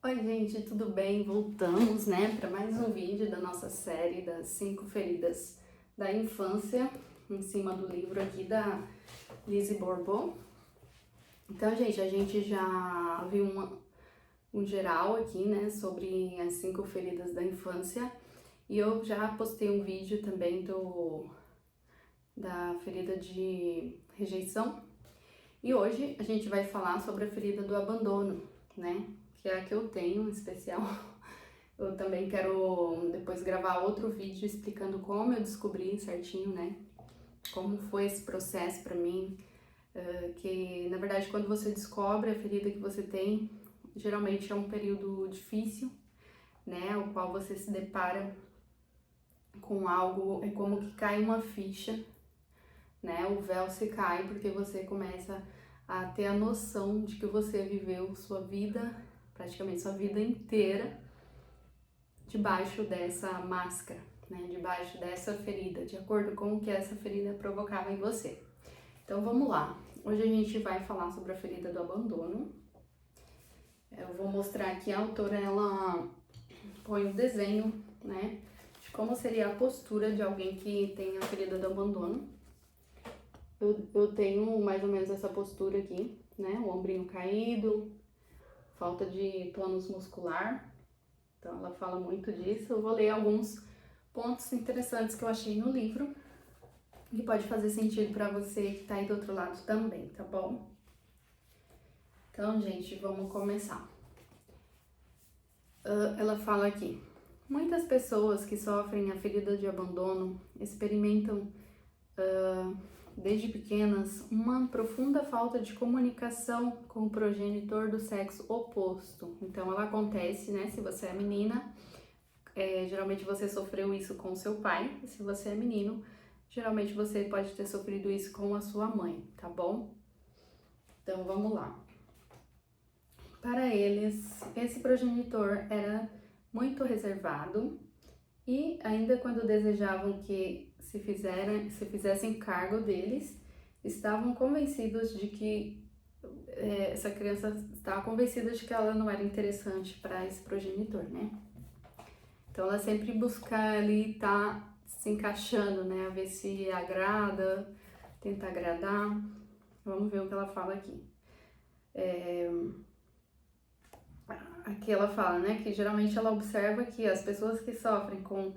Oi, gente, tudo bem? Voltamos, né, para mais um vídeo da nossa série das 5 feridas da infância, em cima do livro aqui da Lise Bourbeau. Então, gente, a gente já viu um geral aqui, né, sobre as 5 feridas da infância, e eu já postei um vídeo também da ferida de rejeição. E hoje a gente vai falar sobre a ferida do abandono, né? Que é a que eu tenho em especial. Eu também quero depois gravar outro vídeo explicando como eu descobri certinho, né? Como foi esse processo pra mim. Que na verdade, quando você descobre a ferida que você tem, geralmente é um período difícil, né? O qual você se depara com algo, é como que cai uma ficha, né? O véu se cai porque você começa a ter a noção de que você viveu sua vida, praticamente sua vida inteira, debaixo dessa máscara, né? Debaixo dessa ferida, de acordo com o que essa ferida provocava em você. Então vamos lá. Hoje a gente vai falar sobre a ferida do abandono. Eu vou mostrar aqui a autora, ela põe um desenho, né? De como seria a postura de alguém que tem a ferida do abandono. Eu tenho mais ou menos essa postura aqui, né? O ombrinho caído, falta de tônus muscular. Então ela fala muito disso. Eu vou ler alguns pontos interessantes que eu achei no livro, que pode fazer sentido para você que tá aí do outro lado também, tá bom? Então, gente, vamos começar. Ela fala aqui: muitas pessoas que sofrem a ferida de abandono experimentam desde pequenas uma profunda falta de comunicação com o progenitor do sexo oposto. Então ela acontece, né? Se você é menina, geralmente você sofreu isso com o seu pai. E se você é menino, geralmente você pode ter sofrido isso com a sua mãe, tá bom? Então vamos lá. Para eles, esse progenitor era muito reservado e ainda quando desejavam que se fizessem cargo deles, estavam convencidos de que essa criança estava convencida de que ela não era interessante para esse progenitor, né? Então ela sempre busca ali estar se encaixando, né? A ver se agrada, tenta agradar. Vamos ver o que ela fala aqui. Aqui ela fala, né, que geralmente ela observa que as pessoas que sofrem com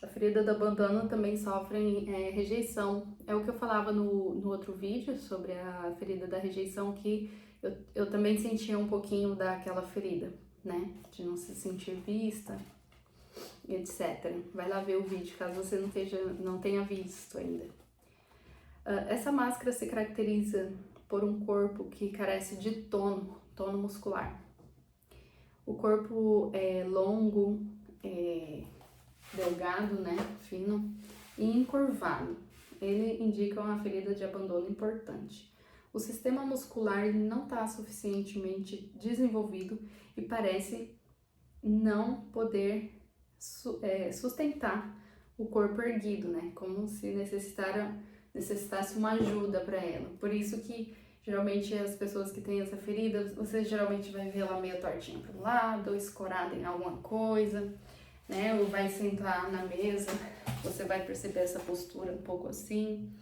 a ferida do abandono também sofrem rejeição. É o que eu falava no outro vídeo sobre a ferida da rejeição, que eu também sentia um pouquinho daquela ferida, né, de não se sentir vista, etc. Vai lá ver o vídeo, caso você não tenha visto ainda. Essa máscara se caracteriza por um corpo que carece de tono muscular. O corpo é longo, delgado, né, fino e encurvado. Ele indica uma ferida de abandono importante. O sistema muscular ele não está suficientemente desenvolvido e parece não poder sustentar o corpo erguido, né, como se necessitasse uma ajuda para ela. Por isso que geralmente as pessoas que têm essa ferida, você geralmente vai ver ela meio tortinha para um lado, ou escorada em alguma coisa, né? Ou vai sentar na mesa, você vai perceber essa postura um pouco assim.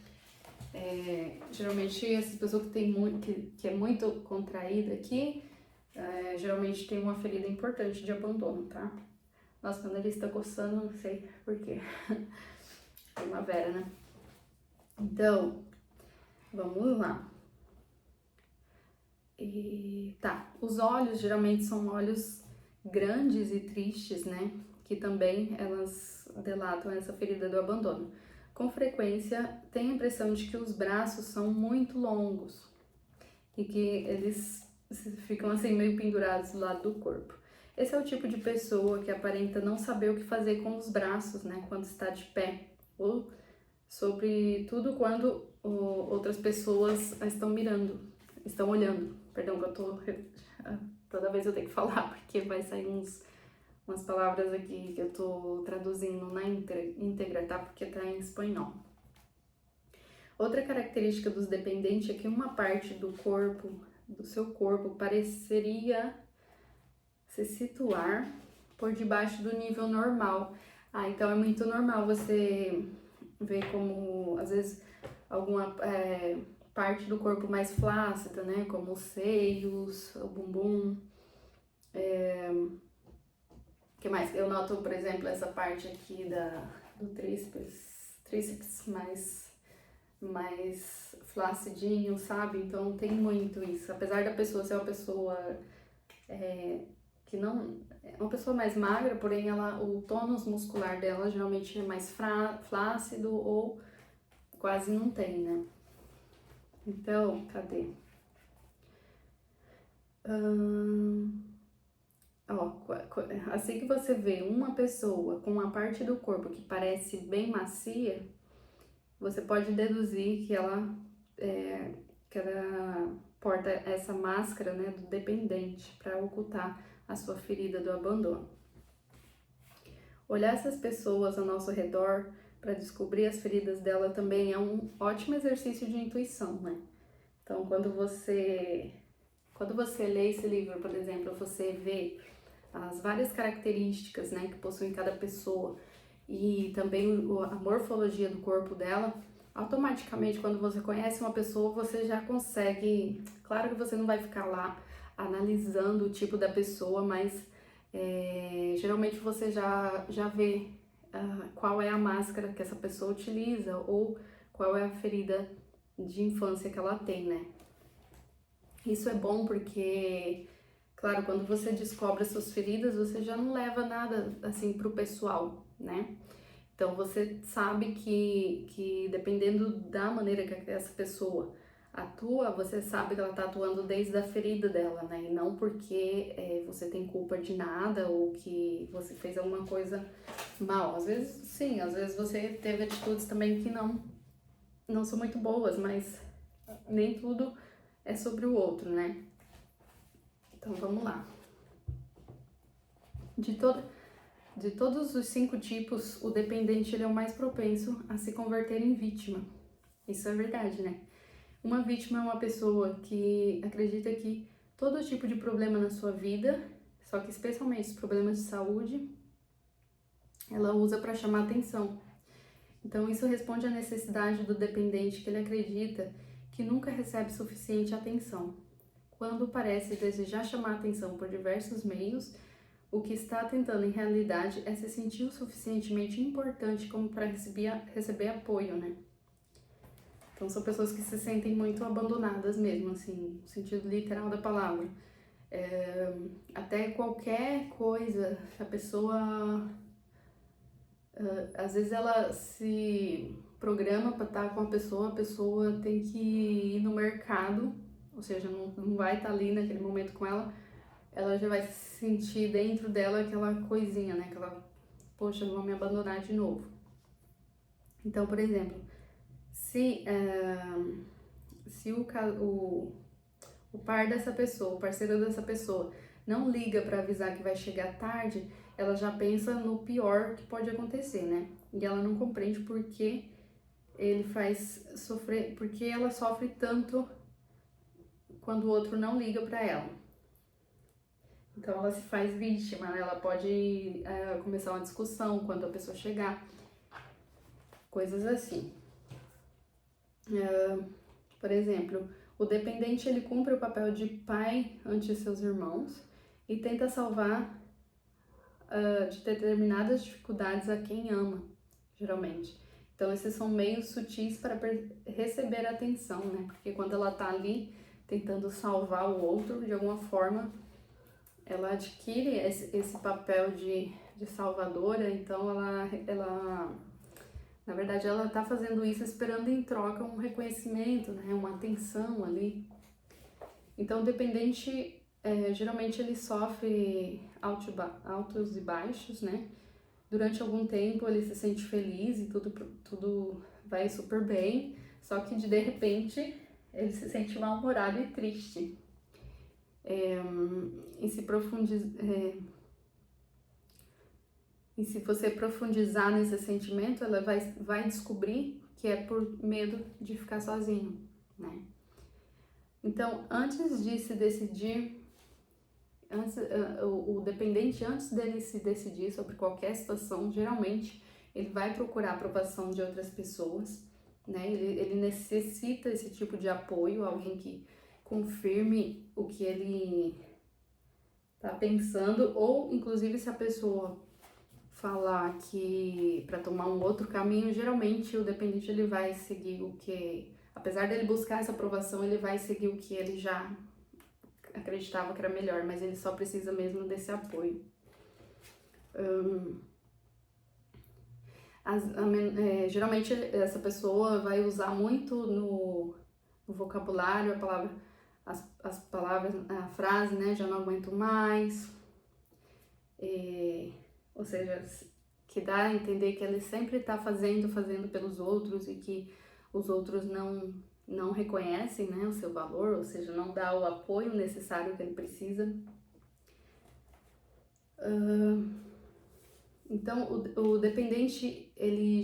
Geralmente essas pessoas que tem que é muito contraída aqui, geralmente tem uma ferida importante de abandono, tá? Nossa, quando ele está coçando, não sei porquê. Primavera, né? Então, vamos lá. Os olhos geralmente são olhos grandes e tristes, né? Que também elas delatam essa ferida do abandono. Com frequência, tem a impressão de que os braços são muito longos e que eles ficam assim meio pendurados do lado do corpo. Esse é o tipo de pessoa que aparenta não saber o que fazer com os braços, né? Quando está de pé, ou sobretudo quando outras pessoas estão olhando. Perdão que eu tô... Toda vez eu tenho que falar, porque vai sair umas palavras aqui que eu tô traduzindo na íntegra, tá? Porque tá em espanhol. Outra característica dos dependentes é que uma parte do seu corpo, pareceria se situar por debaixo do nível normal. Então é muito normal você ver como, às vezes, alguma parte do corpo mais flácida, né? Como os seios, o bumbum. Que mais? Eu noto, por exemplo, essa parte aqui do tríceps mais flacidinho, sabe? Então tem muito isso. Apesar da pessoa ser uma pessoa que não é uma pessoa mais magra, porém o tônus muscular dela geralmente é mais flácido ou quase não tem, né? Então, cadê? Assim que você vê uma pessoa com uma parte do corpo que parece bem macia, você pode deduzir que ela porta essa máscara, né, do dependente para ocultar a sua ferida do abandono. Olhar essas pessoas ao nosso redor para descobrir as feridas dela também é um ótimo exercício de intuição, né? Então, quando você lê esse livro, por exemplo, você vê as várias características, né, que possuem cada pessoa e também a morfologia do corpo dela, automaticamente, quando você conhece uma pessoa, você já consegue. Claro que você não vai ficar lá analisando o tipo da pessoa, mas geralmente você já vê qual é a máscara que essa pessoa utiliza ou qual é a ferida de infância que ela tem, né? Isso é bom porque, claro, quando você descobre as suas feridas, você já não leva nada assim pro pessoal, né? Então você sabe que dependendo da maneira que essa pessoa atua, você sabe que ela tá atuando desde a ferida dela, né? E não porque você tem culpa de nada ou que você fez alguma coisa mal. Às vezes, sim, às vezes você teve atitudes também que não são muito boas, mas nem tudo é sobre o outro, né? Então vamos lá. De todos os 5 tipos, o dependente ele é o mais propenso a se converter em vítima. Isso é verdade, né? Uma vítima é uma pessoa que acredita que todo tipo de problema na sua vida, só que especialmente os problemas de saúde, ela usa para chamar atenção. Então isso responde à necessidade do dependente que ele acredita que nunca recebe suficiente atenção. Quando parece desejar chamar atenção por diversos meios, o que está tentando em realidade é se sentir o suficientemente importante como para receber apoio, né? Então são pessoas que se sentem muito abandonadas mesmo, assim, no sentido literal da palavra. Até qualquer coisa, a pessoa, às vezes ela se programa para estar com a pessoa tem que ir no mercado, ou seja, não vai estar ali naquele momento com ela já vai sentir dentro dela aquela coisinha, né? Poxa, vão me abandonar de novo. Então, por exemplo, se o par dessa pessoa, o parceiro dessa pessoa, não liga para avisar que vai chegar tarde, ela já pensa no pior que pode acontecer, né? E ela não compreende por que ele faz sofrer, porque ela sofre tanto quando o outro não liga para ela. Então ela se faz vítima, né? Ela pode começar uma discussão quando a pessoa chegar, coisas assim. Por exemplo, o dependente ele cumpre o papel de pai ante seus irmãos e tenta salvar de determinadas dificuldades a quem ama, geralmente. Então esses são meios sutis para receber atenção, né? Porque quando ela tá ali tentando salvar o outro de alguma forma, ela adquire esse papel de salvadora, então ela na verdade ela tá fazendo isso esperando em troca um reconhecimento, né, uma atenção ali. Então o dependente, geralmente ele sofre altos e baixos, né, durante algum tempo ele se sente feliz e tudo vai super bem, só que de repente ele se sente mal-humorado e triste. E se você profundizar nesse sentimento, ela vai descobrir que é por medo de ficar sozinho, né? Então, antes de se decidir o dependente, antes dele se decidir sobre qualquer situação, geralmente ele vai procurar a aprovação de outras pessoas, né? Ele necessita esse tipo de apoio, alguém que confirme o que ele tá pensando, ou inclusive se a pessoa falar que para tomar um outro caminho, geralmente o dependente ele vai seguir o que, apesar dele buscar essa aprovação, ele vai seguir o que ele já acreditava que era melhor, mas ele só precisa mesmo desse apoio. Geralmente essa pessoa vai usar muito no vocabulário as palavras, a frase, né, já não aguento mais, ou seja, que dá a entender que ele sempre está fazendo pelos outros e que os outros não reconhecem, né, o seu valor, ou seja, não dá o apoio necessário que ele precisa. Então, o dependente,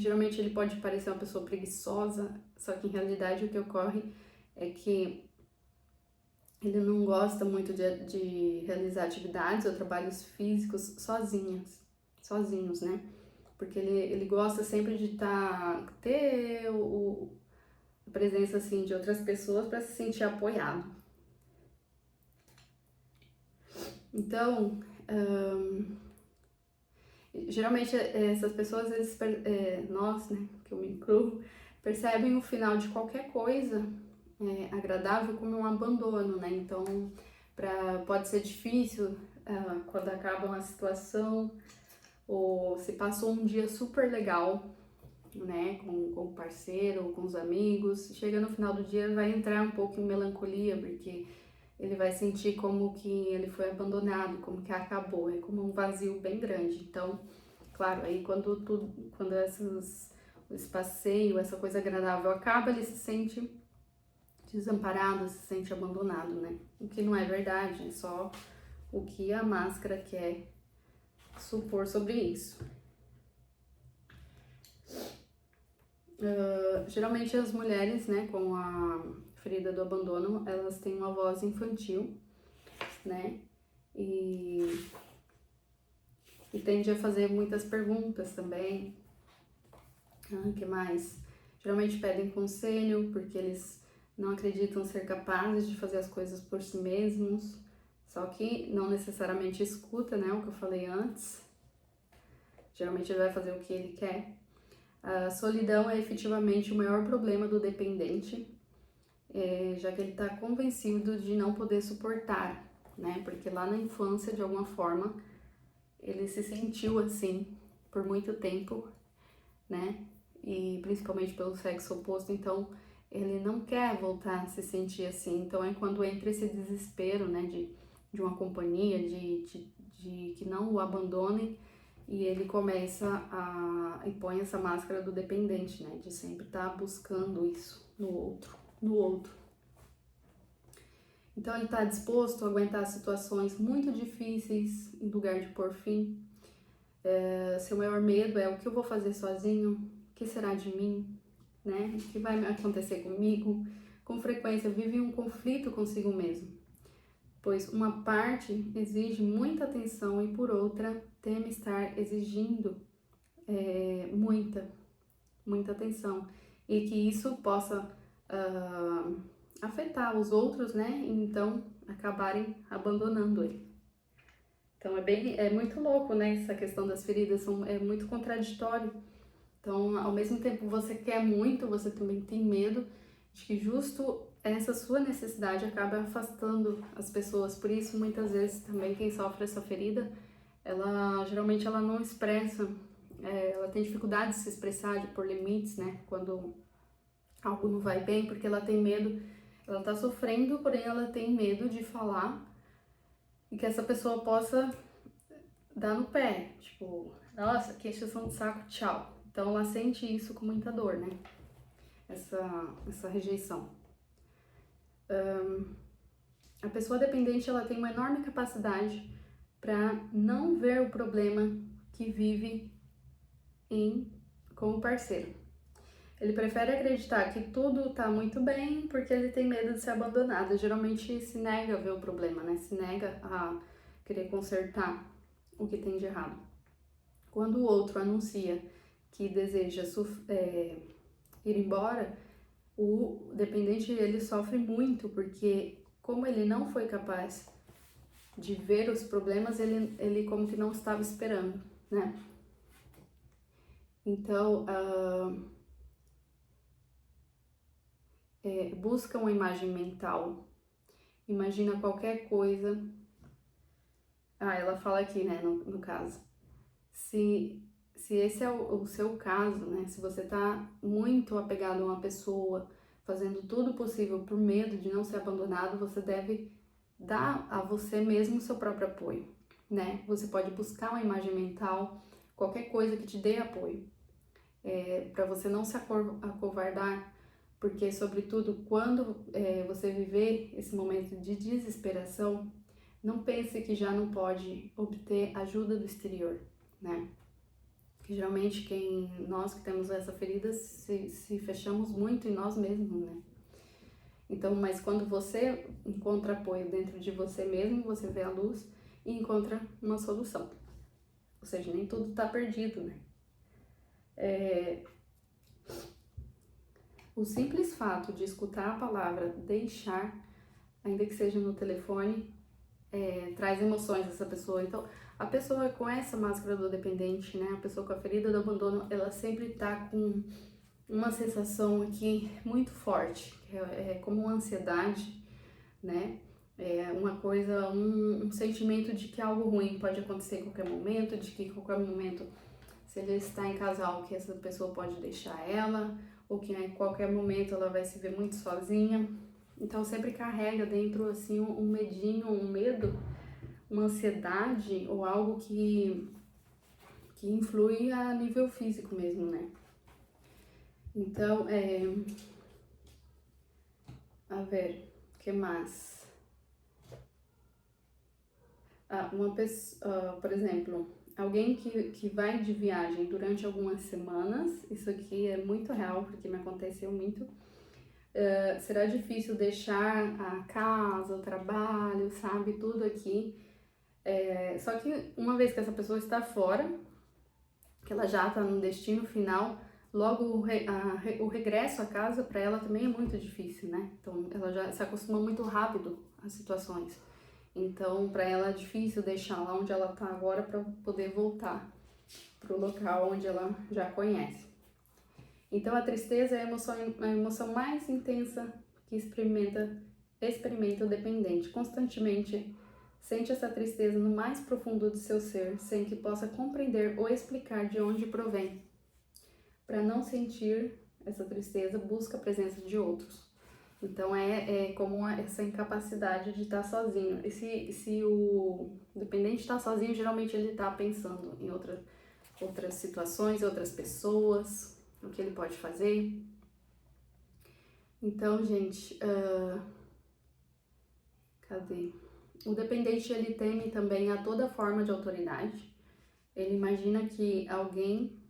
geralmente ele pode parecer uma pessoa preguiçosa, só que em realidade o que ocorre é que ele não gosta muito de realizar atividades ou trabalhos físicos sozinhos, né? Porque ele gosta sempre de ter a presença assim de outras pessoas para se sentir apoiado. Então, geralmente essas pessoas, nós, né, que eu me incluo, percebem o final de qualquer coisa agradável como um abandono, né? Então, pode ser difícil quando acaba uma situação ou se passou um dia super legal, né, com o parceiro ou com os amigos, chega no final do dia vai entrar um pouco em melancolia, porque ele vai sentir como que ele foi abandonado, como que acabou, é como um vazio bem grande. Então, claro, aí quando esse passeio, essa coisa agradável acaba, ele se sente desamparado, se sente abandonado, né? O que não é verdade, é só o que a máscara quer supor sobre isso. Geralmente as mulheres, né, com a ferida do abandono, elas têm uma voz infantil, né, e tende a fazer muitas perguntas também. Que mais? Geralmente pedem conselho porque eles não acreditam ser capazes de fazer as coisas por si mesmos, só que não necessariamente escuta, né, o que eu falei antes. Geralmente ele vai fazer o que ele quer. A solidão é efetivamente o maior problema do dependente, já que ele está convencido de não poder suportar, né? Porque lá na infância, de alguma forma, ele se sentiu assim por muito tempo, né? E principalmente pelo sexo oposto, então ele não quer voltar a se sentir assim. Então é quando entra esse desespero, né? De uma companhia, de que não o abandonem. E ele começa e põe essa máscara do dependente, né? De sempre estar buscando isso no outro. Então ele está disposto a aguentar situações muito difíceis em lugar de pôr fim. Seu maior medo é: o que eu vou fazer sozinho? O que será de mim? Né? O que vai acontecer comigo? Com frequência vive um conflito consigo mesmo, pois uma parte exige muita atenção e por outra teme estar exigindo muita atenção, e que isso possa afetar os outros, né? E então acabarem abandonando ele. Então é muito louco, né? Essa questão das feridas é muito contraditório. Então, ao mesmo tempo você quer muito, você também tem medo de que justo essa sua necessidade acaba afastando as pessoas. Por isso, muitas vezes também quem sofre essa ferida, geralmente ela não expressa, ela tem dificuldade de se expressar, de pôr limites, né? Quando algo não vai bem, porque ela tem medo, ela tá sofrendo, porém ela tem medo de falar e que essa pessoa possa dar no pé, tipo, nossa, que encheção de saco, tchau. Então ela sente isso com muita dor, né? Essa rejeição. A pessoa dependente, ela tem uma enorme capacidade para não ver o problema que vive com o parceiro. Ele prefere acreditar que tudo tá muito bem porque ele tem medo de ser abandonado. Geralmente se nega a ver o problema, né? Se nega a querer consertar o que tem de errado. Quando o outro anuncia que deseja ir embora, o dependente ele sofre muito, porque como ele não foi capaz de ver os problemas, ele como que não estava esperando, né? Então, busca uma imagem mental, imagina qualquer coisa. Ela fala aqui, né, no caso, se esse é o seu caso, né, se você tá muito apegado a uma pessoa, fazendo tudo possível por medo de não ser abandonado, você deve dar a você mesmo o seu próprio apoio, né? Você pode buscar uma imagem mental, qualquer coisa que te dê apoio, para você não se acovardar, porque, sobretudo, quando você viver esse momento de desesperação, não pense que já não pode obter ajuda do exterior, né? Que geralmente nós que temos essa ferida se fechamos muito em nós mesmos, né? Então, mas quando você encontra apoio dentro de você mesmo, você vê a luz e encontra uma solução. Ou seja, nem tudo tá perdido, né? O simples fato de escutar a palavra deixar, ainda que seja no telefone, traz emoções dessa pessoa. Então, a pessoa com essa máscara do dependente, né? A pessoa com a ferida do abandono, ela sempre tá com uma sensação aqui muito forte, como uma ansiedade, né? Uma coisa, um sentimento de que algo ruim pode acontecer em qualquer momento, de que em qualquer momento, se ele está em casal, que essa pessoa pode deixar ela, ou que em qualquer momento ela vai se ver muito sozinha. Então sempre carrega dentro assim um medinho, um medo, uma ansiedade ou algo que influi a nível físico mesmo, né? Então, a ver, o que mais? Uma pessoa, por exemplo, alguém que vai de viagem durante algumas semanas, isso aqui é muito real, porque me aconteceu muito. Será difícil deixar a casa, o trabalho, sabe, tudo aqui. Só que uma vez que essa pessoa está fora, que ela já está no destino final, logo o regresso à casa para ela também é muito difícil, né? Então ela já se acostuma muito rápido às situações. Então para ela é difícil deixar lá onde ela está agora para poder voltar para o local onde ela já conhece. Então a tristeza é a emoção mais intensa que experimenta o dependente. Constantemente sente essa tristeza no mais profundo do seu ser, sem que possa compreender ou explicar de onde provém. Para não sentir essa tristeza, busca a presença de outros. Então é como essa incapacidade de estar sozinho. E se o dependente está sozinho, geralmente ele está pensando em outras situações, outras pessoas, o que ele pode fazer. Então, gente, cadê? O dependente, ele teme também a toda forma de autoridade. Ele imagina que alguém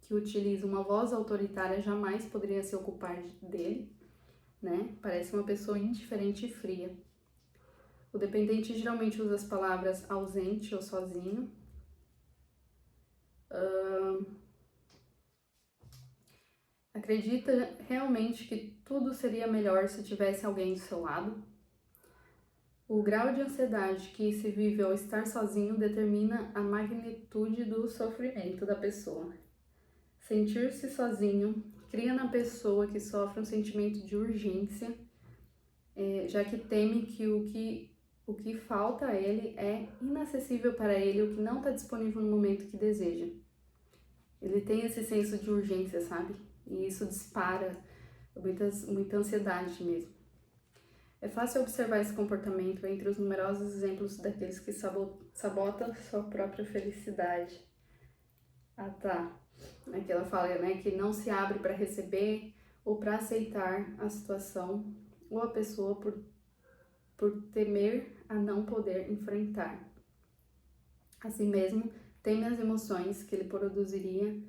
que utiliza uma voz autoritária jamais poderia se ocupar dele, né? Parece uma pessoa indiferente e fria. O dependente geralmente usa as palavras ausente ou sozinho. Acredita realmente que tudo seria melhor se tivesse alguém do seu lado. O grau de ansiedade que se vive ao estar sozinho determina a magnitude do sofrimento da pessoa. Sentir-se sozinho cria na pessoa que sofre um sentimento de urgência, já que teme que o que falta a ele é inacessível para ele, o que não está disponível no momento que deseja. Ele tem esse senso de urgência, sabe? E isso dispara muita ansiedade mesmo. É fácil observar esse comportamento entre os numerosos exemplos daqueles que sabotam sua própria felicidade. Tá. Aqui ela fala, né, que não se abre para receber ou para aceitar a situação ou a pessoa por temer a não poder enfrentar. Assim mesmo, teme as emoções que ele produziria,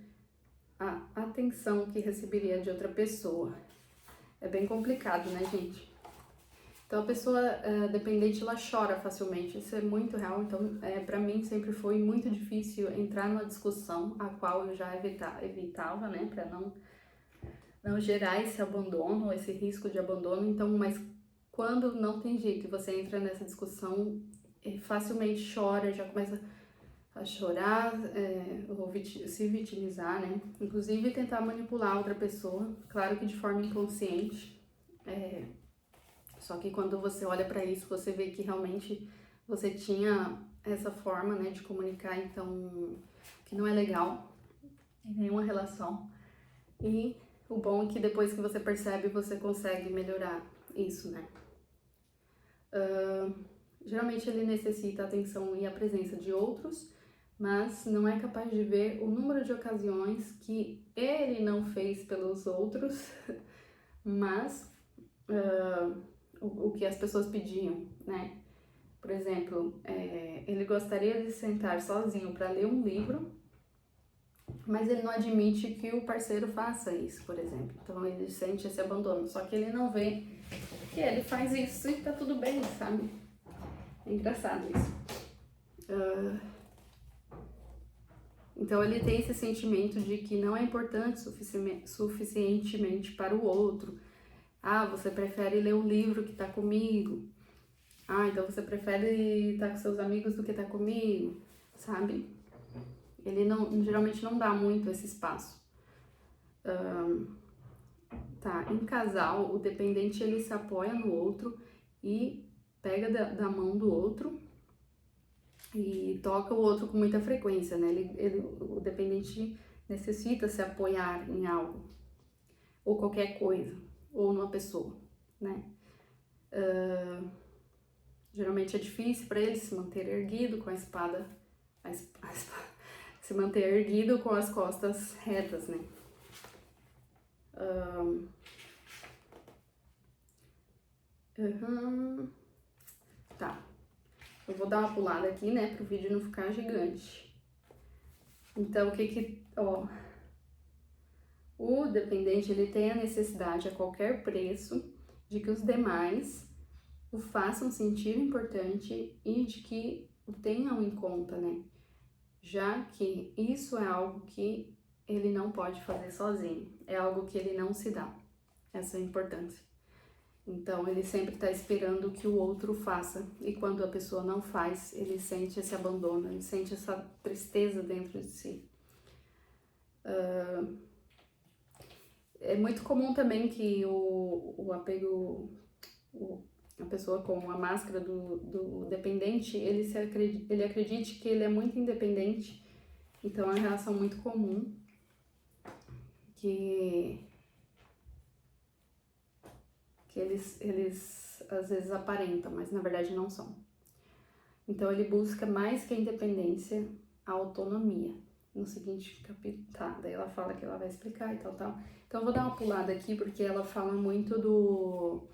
a atenção que receberia de outra pessoa. É bem complicado, né, gente? Então a pessoa dependente, ela chora facilmente, isso é muito real. Então para mim sempre foi muito difícil entrar numa discussão a qual eu já evitava, né, para não gerar esse abandono, esse risco de abandono. Então, mas quando não tem jeito, você entra nessa discussão, facilmente chora, já começa a chorar, ou se vitimizar, né? Inclusive tentar manipular outra pessoa, claro que de forma inconsciente. Só que quando você olha para isso, você vê que realmente você tinha essa forma, né, de comunicar, então, que não é legal em nenhuma relação. E o bom é que depois que você percebe, você consegue melhorar isso, né? Geralmente ele necessita a atenção e a presença de outros, mas não é capaz de ver o número de ocasiões que ele não fez pelos outros, mas o que as pessoas pediam, né? Por exemplo, ele gostaria de sentar sozinho para ler um livro, mas ele não admite que o parceiro faça isso, por exemplo. Então ele sente esse abandono, só que ele não vê que ele faz isso e tá tudo bem, sabe? É engraçado isso. Então ele tem esse sentimento de que não é importante suficientemente para o outro. Ah, você prefere ler um livro que tá comigo. Ah, então você prefere estar com seus amigos do que estar comigo, sabe? Ele geralmente não dá muito esse espaço. Em casal, o dependente ele se apoia no outro e pega da mão do outro e toca o outro com muita frequência, né? O dependente necessita se apoiar em algo, ou qualquer coisa, ou numa pessoa, né? Geralmente é difícil para ele se manter erguido com a espada, se manter erguido com as costas retas, né? Tá, eu vou dar uma pulada aqui, né, pro vídeo não ficar gigante. Então, o dependente, ele tem a necessidade a qualquer preço de que os demais o façam sentir importante e de que o tenham em conta, né? Já que isso é algo que ele não pode fazer sozinho, é algo que ele não se dá, essa importância. Então, ele sempre está esperando que o outro faça, e quando a pessoa não faz, ele sente esse abandono, ele sente essa tristeza dentro de si. É muito comum também que o apego, a pessoa com a máscara do dependente, ele acredite que ele é muito independente, então é uma relação muito comum que eles às vezes aparentam, mas na verdade não são. Então ele busca mais que a independência, a autonomia. No seguinte capítulo, daí ela fala que ela vai explicar e tal. Então eu vou dar uma pulada aqui porque ela fala muito do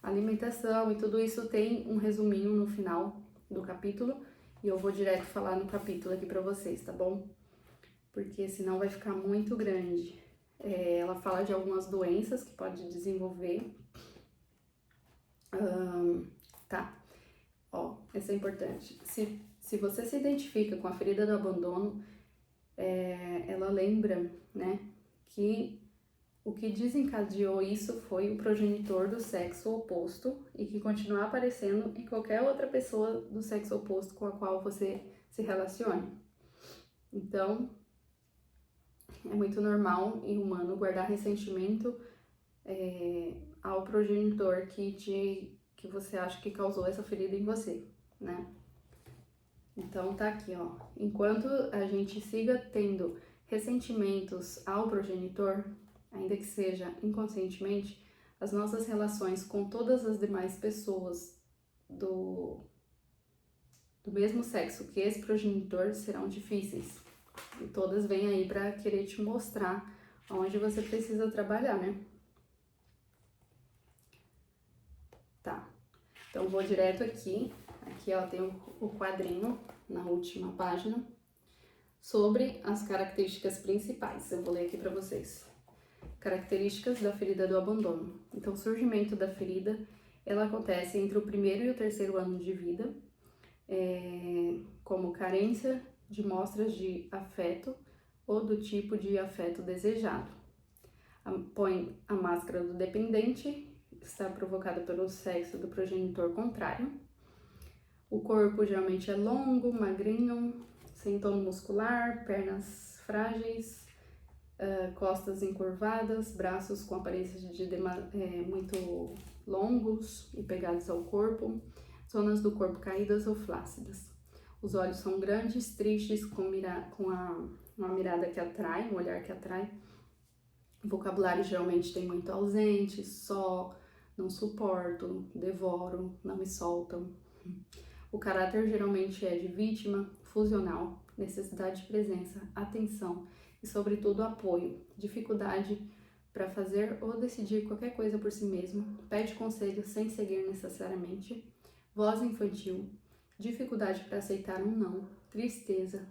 alimentação e tudo isso, tem um resuminho no final do capítulo e eu vou direto falar no capítulo aqui pra vocês, tá bom? Porque senão vai ficar muito grande. Ela fala de algumas doenças que pode desenvolver. Essa é importante. Se você se identifica com a ferida do abandono, ela lembra, né, que o que desencadeou isso foi o progenitor do sexo oposto e que continua aparecendo em qualquer outra pessoa do sexo oposto com a qual você se relacione. Então, é muito normal e humano guardar ressentimento ao progenitor que você acha que causou essa ferida em você, né? Então tá aqui, ó. Enquanto a gente siga tendo ressentimentos ao progenitor, ainda que seja inconscientemente, as nossas relações com todas as demais pessoas do mesmo sexo que esse progenitor serão difíceis. E todas vêm aí para querer te mostrar onde você precisa trabalhar, né? Tá. Então vou direto aqui. Aqui ó, tem o quadrinho na última página sobre as características principais. Eu vou ler aqui para vocês. Características da ferida do abandono. Então, o surgimento da ferida Ela acontece entre o primeiro e o terceiro ano de vida, como carência de mostras de afeto ou do tipo de afeto desejado. Põe a máscara do dependente, está provocada pelo sexo do progenitor contrário. O corpo geralmente é longo, magrinho, sem tônus muscular, pernas frágeis, costas encurvadas, braços com aparência muito longos e pegados ao corpo, zonas do corpo caídas ou flácidas. Os olhos são grandes, tristes, com uma mirada que atrai, um olhar que atrai. O vocabulário geralmente tem muito ausente, só, não suporto, devoro, não me soltam. O caráter geralmente é de vítima, fusional, necessidade de presença, atenção e, sobretudo, apoio, dificuldade para fazer ou decidir qualquer coisa por si mesmo, pede conselho sem seguir necessariamente, voz infantil, dificuldade para aceitar um não, tristeza,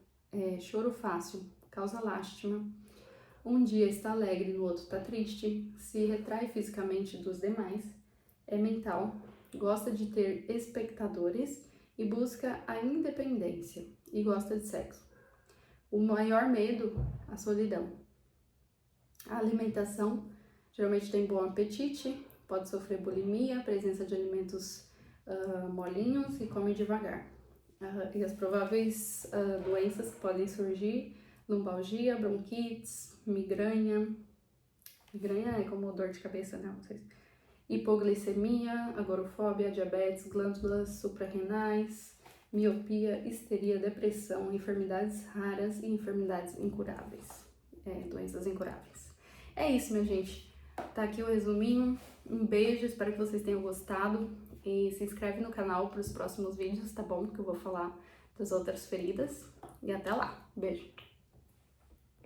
choro fácil, causa lástima, um dia está alegre, no outro está triste, se retrai fisicamente dos demais, é mental, gosta de ter espectadores e busca a independência e gosta de sexo. O maior medo, a solidão. A alimentação, geralmente tem bom apetite, pode sofrer bulimia, presença de alimentos molinhos e come devagar. E as prováveis doenças que podem surgir, lombalgia, bronquites, migrânia é como dor de cabeça, né? Não sei. Hipoglicemia, agorafobia, diabetes, glândulas suprarrenais, miopia, histeria, depressão, enfermidades raras e enfermidades incuráveis, doenças incuráveis. É isso, minha gente. Tá aqui o resuminho. Um beijo, espero que vocês tenham gostado. E se inscreve no canal para os próximos vídeos, tá bom? Que eu vou falar das outras feridas. E até lá. Beijo!